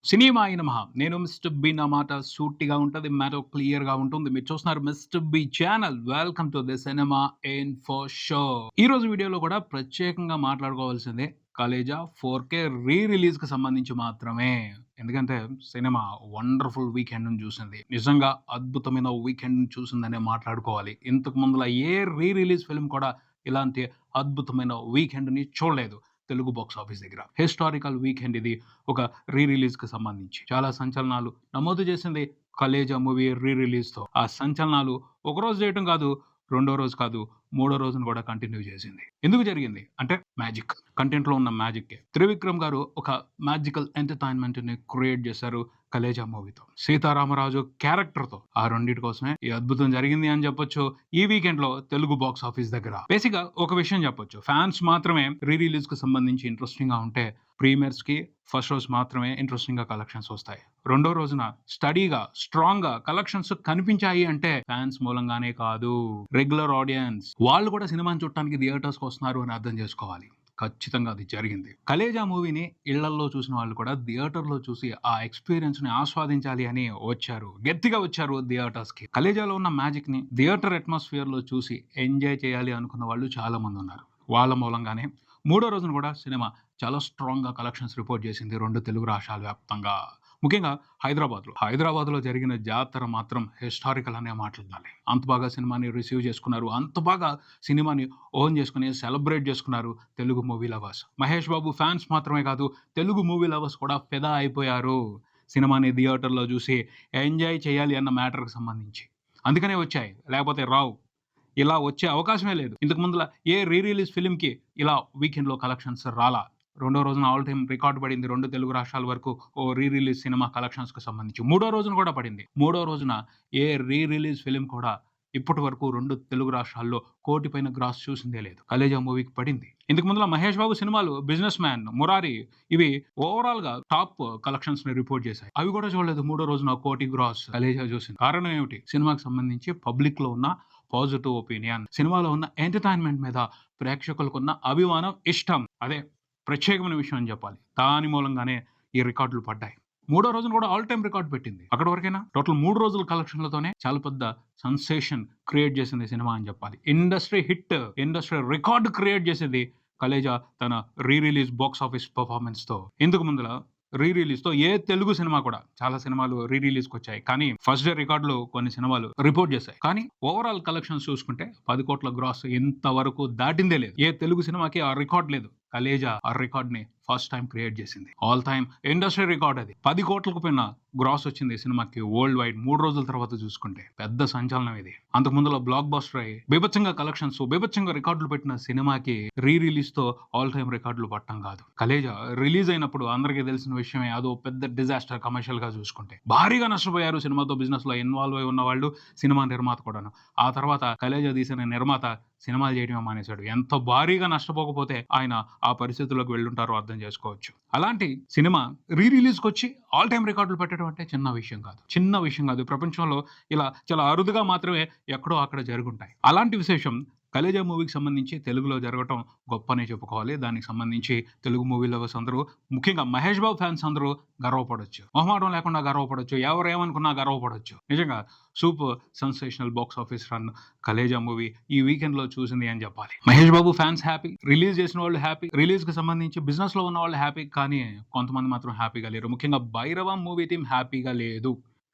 Cinema అయిన మహా. నేను మిస్టర్ బి నా మాట సూటిగా ఉంటది. మ్యాటర్ క్లియర్‌గా ఉంటుంది. మీరు చూస్తున్నారు mister B channel. Welcome to the cinema info show. ఈరోజు వీడియోలో కూడా ప్రత్యేకంగా మాట్లాడుకోవాల్సిందే 'కలేజా' 4K రీ రిలీజ్‌కి సంబంధించి మాత్రమే. ఎందుకంటే సినిమా వండర్‌ఫుల్ వీకెండ్‌ని చూసింది. నిజంగా అద్భుతమైన వీకెండ్‌ని చూసిందనే మాట్లాడుకోవాలి. ఇంతకు ముందుల ఏ రీ రిలీజ్ ఫిల్మ్ కూడా ఇలాంటి అద్భుతమైన వీకెండ్‌ని చూడలేదు. తెలుగు బాక్స్ ఆఫీస్ దగ్గర. హిస్టారికల్ వీకెండ్ ఇది. ఒక రీ రిలీజ్‌కి సంబంధించి. చాలా సంచలనాలు నమోదు చేసింది 'కలేజా' మూవీ రీ రిలీజ్‌తో. ఆ సంచలనాలు ఒకరోజు చేయటం కాదు, రెండో రోజు కాదు, మూడో రోజున కూడా కంటిన్యూ చేసింది. ఎందుకు జరిగింది? అంటే మ్యాజిక్. కంటెంట్‌లో ఉన్న మ్యాజిక్కే. త్రివిక్రమ్ గారు ఒక మ్యాజికల్ ఎంటర్‌టైన్‌మెంట్‌ని క్రియేట్ చేశారు 'కలేజా' మూవీతో. సీతారామరాజు క్యారెక్టర్‌తో. ఆ రెండిటి కోసమే ఈ అద్భుతం జరిగింది అని చెప్పొచ్చు. ఈ వీకెండ్‌లో తెలుగు బాక్స్ ఆఫీస్ దగ్గర. బేసిక్‌గా ఒక విషయం చెప్పొచ్చు. ఫ్యాన్స్ మాత్రమే రీ రిలీజ్‌కి సంబంధించి ఇంట్రెస్టింగ్‌గా ఉంటే ప్రీమియర్స్‌కి ఫస్ట్ రోజు మాత్రమే ఇంట్రెస్టింగ్‌గా కలెక్షన్స్ వస్తాయి. రెండో రోజున స్టడీగా, స్ట్రాంగ్‌గా కలెక్షన్స్ కనిపించాయి అంటే ఫ్యాన్స్ మూలంగానే కాదు. రెగ్యులర్ ఆడియన్స్ వాళ్ళు కూడా సినిమాని చూడటానికి థియేటర్స్‌కి వస్తున్నారు అని అర్థం చేసుకోవాలి. ఖచ్చితంగా అది జరిగింది. 'కలేజా' మూవీని ఇళ్లల్లో చూసిన వాళ్ళు కూడా థియేటర్‌లో చూసి ఆ ఎక్స్‌పీరియన్స్‌ని ఆస్వాదించాలి అని వచ్చారు. గట్టిగా వచ్చారు థియేటర్స్‌కి. 'కలేజా'లో ఉన్న మ్యాజిక్‌ని థియేటర్ అట్మాస్ఫియర్‌లో చూసి ఎంజాయ్ చేయాలి అనుకున్న వాళ్ళు చాలా మందున్నారు. వాళ్ళ మూలంగానే మూడో రోజున కూడా సినిమా చాలా స్ట్రాంగ్‌గా కలెక్షన్స్ రిపోర్ట్ చేసింది 2 తెలుగు రాష్ట్రాల వ్యాప్తంగా. ముఖ్యంగా హైదరాబాద్‌లో. హైదరాబాద్‌లో జరిగిన జాతర మాత్రం హిస్టారికల్ అనే మాట్లాడాలి. అంత బాగా సినిమాని రిసీవ్ చేసుకున్నారు. అంత బాగా సినిమాని ఓన్ చేసుకొని సెలబ్రేట్ చేసుకున్నారు Telugu movie lovers. Mahesh Babu fans మాత్రమే కాదు, తెలుగు మూవీ లవర్స్ కూడా ఫిదా అయిపోయారు. సినిమాని థియేటర్‌లో చూసి ఎంజాయ్ చేయాలి అన్న మ్యాటర్‌కి సంబంధించి. అందుకనే వచ్చాయి. లేకపోతే రావు. ఇలా వచ్చే అవకాశమే లేదు. ఇంతకు ముందుల ఏ రీ రిలీజ్ ఫిల్మ్‌కి ఇలా వీకెండ్‌లో కలెక్షన్స్ రాలా. రెండో రోజున ఆల్ టైమ్ రికార్డ్ పడింది 2 తెలుగు రాష్ట్రాల వరకు ఓ రీ రిలీజ్ సినిమా కలెక్షన్స్‌కి సంబంధించి. మూడో రోజున కూడా పడింది. మూడో రోజున ఏ రీ రిలీజ్ ఫిల్మ్ కూడా ఇప్పటి వరకు 2 తెలుగు రాష్ట్రాల్లో 1,00,00,000 పైన గ్రాస్ చూసిందే లేదు. 'కలేజా' మూవీకి పడింది. ఇంతకు ముందుల మహేష్ బాబు సినిమాలు 'బిజినెస్ మ్యాన్', 'మురారి' ఇవి ఓవరాల్‌గా టాప్ కలెక్షన్స్‌ని రిపోర్ట్ చేశాయి. అవి కూడా చూడలేదు. మూడో రోజున 1,00,00,000 గ్రాస్ 'కలేజా' చూసింది. కారణం ఏమిటి? సినిమాకి సంబంధించి పబ్లిక్‌లో ఉన్న పాజిటివ్ ఒపీనియన్. సినిమాలో ఉన్న ఎంటర్‌టైన్‌మెంట్ మీద ప్రేక్షకులకున్న అభిమానం, ఇష్టం. అదే ప్రత్యేకమైన విషయం అని చెప్పాలి. దాని మూలంగానే ఈ రికార్డులు పడ్డాయి. మూడో రోజున కూడా ఆల్ టైమ్ రికార్డ్ పెట్టింది. అక్కడి వరకేనా? టోటల్ 3 రోజుల కలెక్షన్‌లతోనే చాలా పెద్ద సెన్సేషన్ క్రియేట్ చేసింది సినిమా అని చెప్పాలి. Industry hit, industry record create చేసింది 'కలేజా' తన రీ రిలీజ్ బాక్స్ ఆఫీస్ పెర్ఫార్మన్స్‌తో. ఇంతకు ముందుల రీ రిలీజ్‌తో ఏ తెలుగు సినిమా కూడా చాలా సినిమాలు రీ రిలీజ్‌కొచ్చాయి. కానీ ఫస్ట్ డే రికార్డ్‌లు కొన్ని సినిమాలు రిపోర్ట్ చేశాయి. కానీ ఓవరాల్ కలెక్షన్స్ చూసుకుంటే 10,00,00,000 గ్రాస్ ఇంతవరకు దాటిందే లేదు. ఏ తెలుగు సినిమాకి ఆ రికార్డ్ లేదు. 'కలేజా' ఆ రికార్డ్‌ని ఫస్ట్ టైమ్ క్రియేట్ చేసింది. ఆల్ టైమ్ ఇండస్ట్రీ రికార్డ్ అది. 10,00,00,000కు పైన గ్రాస్ వచ్చింది సినిమాకి వరల్డ్ వైడ్ 3 రోజుల తర్వాత చూసుకుంటే. పెద్ద సంచలనం ఇది. అంతకు ముందుల బ్లాక్ బస్టర్ అయ్యి బీభత్సంగా కలెక్షన్స్, బీభత్సంగా రికార్డులు పెట్టిన సినిమాకి రీ రిలీజ్‌తో ఆల్ టైమ్ రికార్డులు పట్టం కాదు. 'కలేజా' రిలీజ్ అయినప్పుడు అందరికీ తెలిసిన విషయమే. అదో పెద్ద డిజాస్టర్ కమర్షియల్‌గా చూసుకుంటే. భారీగా నష్టపోయారు సినిమాతో బిజినెస్‌లో ఇన్వాల్వ్ అయి ఉన్నవాళ్ళు, సినిమా నిర్మాత కూడాను. ఆ తర్వాత 'కలేజా' తీసిన నిర్మాత సినిమాలు చేయడమే మానేశాడు. ఎంత భారీగా నష్టపోకపోతే ఆయన ఆ పరిస్థితుల్లోకి వెళ్ళుంటారో అర్థం చేసుకోవచ్చు. అలాంటి సినిమా రీ రిలీజ్‌కొచ్చి ఆల్ టైమ్ రికార్డులు పెట్టడం అంటే చిన్న విషయం కాదు. చిన్న విషయం కాదు. ప్రపంచంలో ఇలా చాలా అరుదుగా మాత్రమే ఎక్కడో అక్కడ జరుగుంటాయి. అలాంటి విశేషం 'కలేజా' మూవీకి సంబంధించి తెలుగులో జరగటం గొప్పనే చెప్పుకోవాలి. దానికి సంబంధించి తెలుగు మూవీ లవర్స్ అందరూ, ముఖ్యంగా మహేష్ బాబు ఫ్యాన్స్ అందరూ గర్వపడొచ్చు. మొహమాటం లేకుండా గర్వపడొచ్చు. ఎవరేమనుకున్నా గర్వపడొచ్చు. నిజంగా super sensational box office run 'Khaleja' movie ఈ వీకెండ్‌లో చూసింది అని చెప్పాలి. Mahesh Babu fans happy. Release చేసిన వాళ్ళు హ్యాపీ. రిలీజ్‌కి సంబంధించి బిజినెస్‌లో ఉన్న వాళ్ళు హ్యాపీ. కానీ కొంతమంది మాత్రం హ్యాపీగా లేరు. ముఖ్యంగా 'భైరవం' మూవీ టీమ్ హ్యాపీగా లేదు.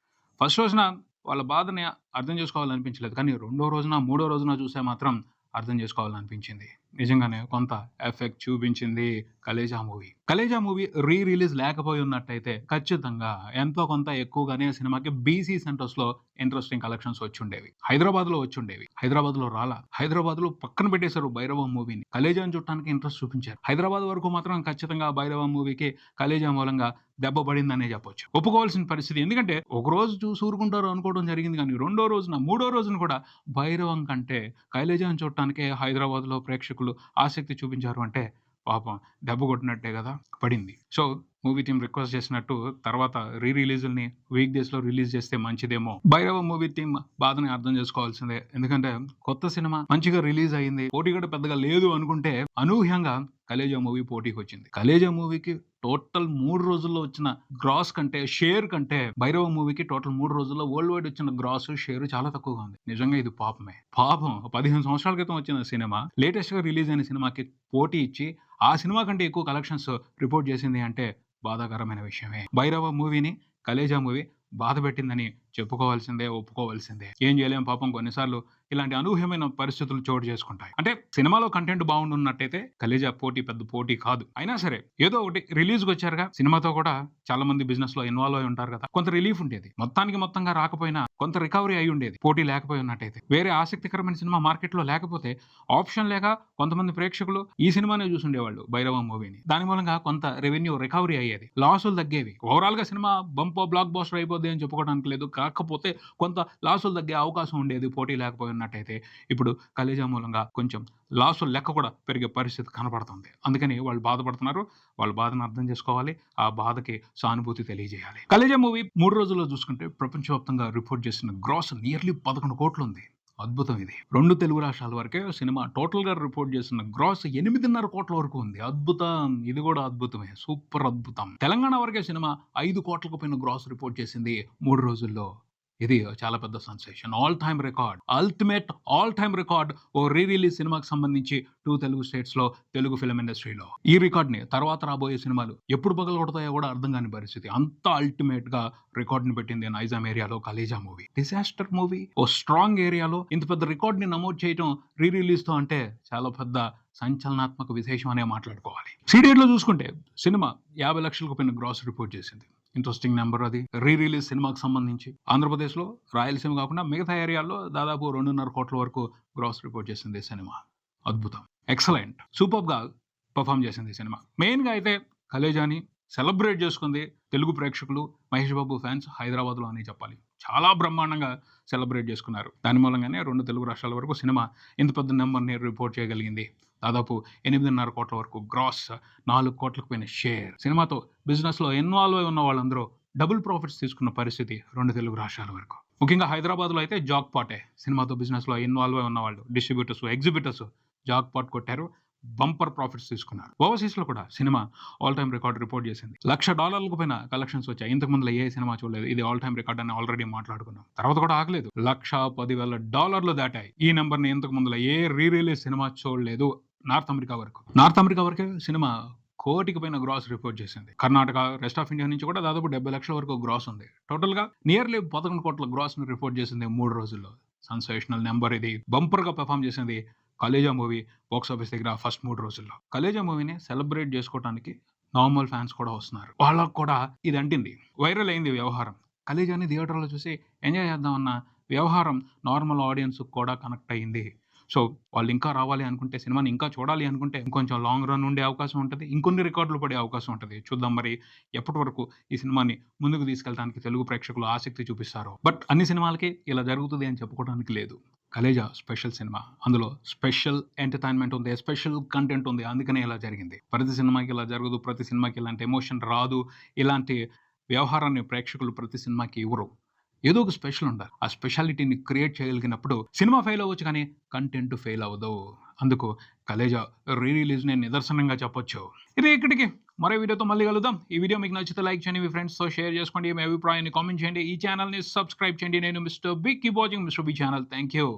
ఫస్ట్ రోజున వాళ్ళ బాధని అర్థం చేసుకోవాలనిపించలేదు. కానీ రెండో రోజున, మూడో రోజున చూస్తే మాత్రం అర్థం చేసుకోవాలనిపించింది. నిజంగానే కొంత ఎఫెక్ట్ చూపించింది 'Khaleja' movie. 'Khaleja' movie re release లేకపోయి ఉన్నట్టయితే ఖచ్చితంగా ఎంతో కొంత ఎక్కువగానే సినిమాకి బీసీ సెంటర్స్‌లో ఇంట్రెస్టింగ్ కలెక్షన్స్ వచ్చుండేవి. హైదరాబాద్‌లో వచ్చుండేవి. హైదరాబాద్‌లో రాలా. హైదరాబాద్‌లో పక్కన పెట్టేశారు 'భైరవం' మూవీని. 'కలేజా'ని చూడటానికి ఇంట్రెస్ట్ చూపించారు. హైదరాబాద్ వరకు మాత్రం ఖచ్చితంగా 'భైరవం' మూవీకి 'కలేజా' మూలంగా దెబ్బ పడిందనే చెప్పొచ్చు. ఒప్పుకోవాల్సిన పరిస్థితి. ఎందుకంటే ఒకరోజు చూసి ఊరుకుంటారు అనుకోవడం జరిగింది గానీ, రెండో రోజున, మూడో రోజున కూడా 'భైరవం' కంటే 'కలేజా'ని చూడటానికే హైదరాబాద్‌లో ప్రేక్షకులు ఆసక్తి చూపించారు అంటే పాపం దెబ్బ కొట్టినట్టే గదా! పడింది. సో, మూవీ టీమ్ రిక్వెస్ట్ చేసినట్టు తర్వాత రీ రిలీజుల్ని వీక్ డేస్‌లో రిలీజ్ చేస్తే మంచిదేమో. 'భైరవం' మూవీ టీమ్ బాధని అర్థం చేసుకోవాల్సిందే. ఎందుకంటే కొత్త సినిమా మంచిగా రిలీజ్ అయింది. పోటీ కూడా పెద్దగా లేదు అనుకుంటే అనూహ్యంగా కలేజా మూవీ పోటీకి వచ్చింది. కలేజా మూవీకి టోటల్ 3 రోజుల్లో వచ్చిన గ్రాస్ కంటే, షేర్ కంటే భైరవ మూవీకి టోటల్ 3 రోజుల్లో వరల్డ్ వైడ్ వచ్చిన గ్రాస్, షేర్ చాలా తక్కువగా ఉంది. నిజంగా ఇది పాపమే. పాపం 15 సంవత్సరాల క్రితం వచ్చిన సినిమా లేటెస్ట్‌గా రిలీజ్ అయిన సినిమాకి పోటీ ఇచ్చి, ఆ సినిమా కంటే ఎక్కువ కలెక్షన్స్ రిపోర్ట్ చేసింది అంటే బాధాకరమైన విషయమే. భైరవ మూవీని కలేజా మూవీ బాధపెట్టిందని చెప్పుకోవాల్సిందే, ఒప్పుకోవాల్సిందే. ఏం చేయలేం పాపం, కొన్నిసార్లు ఇలాంటి అనూహ్యమైన పరిస్థితులు చోటు చేసుకుంటాయి. అంటే సినిమాలో కంటెంట్ బాగుండున్నట్టయితే కలేజా పెద్ద పోటీ కాదు. అయినా సరే ఏదో ఒకటి రిలీజ్‌కి వచ్చారుగా, సినిమాతో కూడా చాలా మంది బిజినెస్ లో ఇన్వాల్వ్ అయి ఉంటారు కదా, కొంత రిలీఫ్ ఉండేది. మొత్తంగా రాకపోయినా కొంత రికవరీ అయి ఉండేది పోటీ లేకపోయి ఉన్నట్టయితే. వేరే ఆసక్తికరమైన సినిమా మార్కెట్ లో లేకపోతే, ఆప్షన్ లేక కొంతమంది ప్రేక్షకులు ఈ సినిమానే చూసుండేవాళ్ళు, భైరవ మూవీని. దాని మూలంగా కొంత రెవెన్యూ రికవరీ అయ్యేది, లాసులు తగ్గేవి. ఓవరాల్ గా సినిమా బ్లాక్ బస్టర్ అయిపోద్ది అని చెప్పుకోవడానికి లేదు, కాకపోతే కొంత లాసులు తగ్గే అవకాశం ఉండేది పోటీ లేకపోయి ఉన్నట్టయితే. ఇప్పుడు కలేజా మూలంగా కొంచెం లాసుల లెక్క కూడా పెరిగే పరిస్థితి కనపడుతుంది. అందుకని వాళ్ళు బాధపడుతున్నారు. వాళ్ళ బాధను అర్థం చేసుకోవాలి, ఆ బాధకి సానుభూతి తెలియజేయాలి. కలేజా మూవీ 3 రోజుల్లో చూసుకుంటే ప్రపంచవ్యాప్తంగా రిపోర్ట్ చేసిన గ్రాస్ నియర్లీ 11 కోట్లు ఉంది. అద్భుతం ఇది. 2 తెలుగు రాష్ట్రాల వరకే సినిమా టోటల్ గా రిపోర్ట్ చేసిన గ్రాస్ 8.5 కోట్ల వరకు ఉంది. అద్భుతం, ఇది కూడా అద్భుతమే, సూపర్ అద్భుతం. తెలంగాణ వరకే సినిమా 5 కోట్లకు పైన గ్రాస్ రిపోర్ట్ చేసింది 3 రోజుల్లో. ఇది చాలా పెద్ద sensation, all time record, ultimate all time record. ఓ రీ రిలీజ్ సినిమాకి సంబంధించి 2 తెలుగు స్టేట్స్ లో, తెలుగు ఫిల్మ్ ఇండస్ట్రీలో. ఈ రికార్డ్ ని తర్వాత రాబోయే సినిమాలు ఎప్పుడు పగలగొడతాయో కూడా అర్థం కాని పరిస్థితి. అంత అల్టిమేట్ గా రికార్డ్ ని పెట్టింది నైజాం ఏరియాలో కలేజా మూవీ. డిజాస్టర్ మూవీ ఓ స్ట్రాంగ్ ఏరియాలో ఇంత పెద్ద రికార్డ్ ని నమోదు చేయడం రీ రిలీజ్ తో అంటే చాలా పెద్ద సంచలనాత్మక విశేషం అనే మాట్లాడుకోవాలి. సీడెడ్ లో చూసుకుంటే సినిమా 50 లక్షలకు పైన గ్రాస్ రిపోర్ట్ చేసింది. ఇంట్రెస్టింగ్ నెంబర్ అది. రీ రిలీజ్ సినిమాకి సంబంధించి ఆంధ్రప్రదేశ్ లో, రాయలసీమ కాకుండా మిగతా ఏరియాల్లో దాదాపు 2.5 కోట్ల వరకు గ్రాస్ రిపోర్ట్ చేసింది సినిమా. అద్భుతం, ఎక్సలెంట్, సూపర్ గా పర్ఫామ్ చేసింది సినిమా. మెయిన్ గా అయితే కలేజాని సెలబ్రేట్ చేసుకుంది తెలుగు ప్రేక్షకులు, మహేష్ బాబు ఫ్యాన్స్ హైదరాబాద్ లో అని చెప్పాలి. చాలా బ్రహ్మాండంగా సెలబ్రేట్ చేసుకున్నారు. దాని మూలంగానే 2 తెలుగు రాష్ట్రాల వరకు సినిమా ఇంత పెద్ద నెంబర్ని రిపోర్ట్ చేయగలిగింది. దాదాపు 8.5 కోట్ల వరకు గ్రాస్, 4 కోట్లకు పైన షేర్. సినిమాతో బిజినెస్ లో ఇన్వాల్వ్ అయి ఉన్న వాళ్ళందరూ డబుల్ ప్రాఫిట్స్ తీసుకున్న పరిస్థితి 2 తెలుగు రాష్ట్రాల వరకు. ముఖ్యంగా హైదరాబాద్ లో అయితే జాక్ పాటే, సినిమాతో బిజినెస్ లో ఇన్వాల్వ్ అయి ఉన్న వాళ్ళు, డిస్ట్రిబ్యూటర్స్, ఎగ్జిబిటర్స్ జాక్ పాట్ కొట్టారు, బంపర్ ప్రాఫిట్స్ తీసుకున్నారు. ఓవర్సీస్ లో కూడా cinema all time record report చేసింది. $1,00,000 పైన కలెక్షన్స్ వచ్చాయి. ఇంతకు ముందు ఏ సినిమా చూడలేదు. ఇది ఆల్ టైమ్ రికార్డ్ అని ఆల్రెడీ మాట్లాడుకున్నాం. తర్వాత కూడా ఆగలేదు, $1,10,000 దాటాయి. ఈ నెంబర్ ని ఇంతకు ముందు ఏ రీ రిలీజ్ సినిమా చూడలేదు. నార్త్ అమెరికా వరకే సినిమా కోటికి పైన గ్రాస్ రిపోర్ట్ చేసింది. కర్ణాటక, రెస్ట్ ఆఫ్ ఇండియా నుంచి కూడా దాదాపు 70 లక్షల వరకు గ్రాస్ ఉంది. టోటల్ గా నియర్లీ 11 కోట్ల గ్రాస్ ని రిపోర్ట్ చేసింది 3 రోజుల్లో. సెన్సేషనల్ నెంబర్ ఇది. బంపర్ గా పెర్ఫామ్ చేసింది కలేజా మూవీ బాక్స్ ఆఫీస్ దగ్గర ఫస్ట్ 3 రోజుల్లో. కలేజా మూవీని సెలబ్రేట్ చేసుకోవడానికి నార్మల్ ఫ్యాన్స్ కూడా వస్తున్నారు. వాళ్ళకు కూడా ఇది అంటింది, వైరల్ అయింది వ్యవహారం. కలేజాని థియేటర్లో చూసి ఎంజాయ్ చేద్దామన్న వ్యవహారం నార్మల్ ఆడియన్స్ కూడా కనెక్ట్ అయ్యింది. సో వాళ్ళు ఇంకా రావాలి అనుకుంటే, సినిమాని ఇంకా చూడాలి అనుకుంటే ఇంకొంచెం లాంగ్ రన్ ఉండే అవకాశం ఉంటుంది, ఇంకొన్ని రికార్డులు పడే అవకాశం ఉంటుంది. చూద్దాం మరి ఎప్పటి వరకు ఈ సినిమాని ముందుకు తీసుకెళ్ళడానికి తెలుగు ప్రేక్షకులు ఆసక్తి చూపిస్తారు. బట్ అన్ని సినిమాలకి ఇలా జరుగుతుంది అని చెప్పుకోవడానికి లేదు. కలేజా స్పెషల్ సినిమా, అందులో స్పెషల్ ఎంటర్టైన్మెంట్ ఉంది, స్పెషల్ కంటెంట్ ఉంది. అందుకనే ఇలా జరిగింది. ప్రతి సినిమాకి ఇలా జరగదు, ప్రతి సినిమాకి ఇలాంటి ఎమోషన్ రాదు, ఇలాంటి వ్యవహారాన్ని ప్రేక్షకులు ప్రతి సినిమాకి ఇవ్వరు. ఏదో ఒక స్పెషల్ ఉండాలి. ఆ స్పెషాలిటీని క్రియేట్ చేయగలిగినప్పుడు సినిమా ఫెయిల్ అవ్వచ్చు కానీ కంటెంట్ ఫెయిల్ అవ్వదు. అందుకు కలేజా రీ రిలీజ్ ని నిదర్శనంగా చెప్పొచ్చు. ఇది ఇక్కడికి, మరో వీడియోతో మళ్ళీ కలుద్దాం. ఈ వీడియో మీకు నచ్చితే లైక్ చేయండి, మీ ఫ్రెండ్స్ తో షేర్ చేసుకోండి, మీ అభిప్రాయాన్ని కామెంట్ చేయండి, ఈ ఛానల్ ని సబ్స్క్రైబ్ చేయండి. నేను mister B, keep watching mister B channel. Thank you.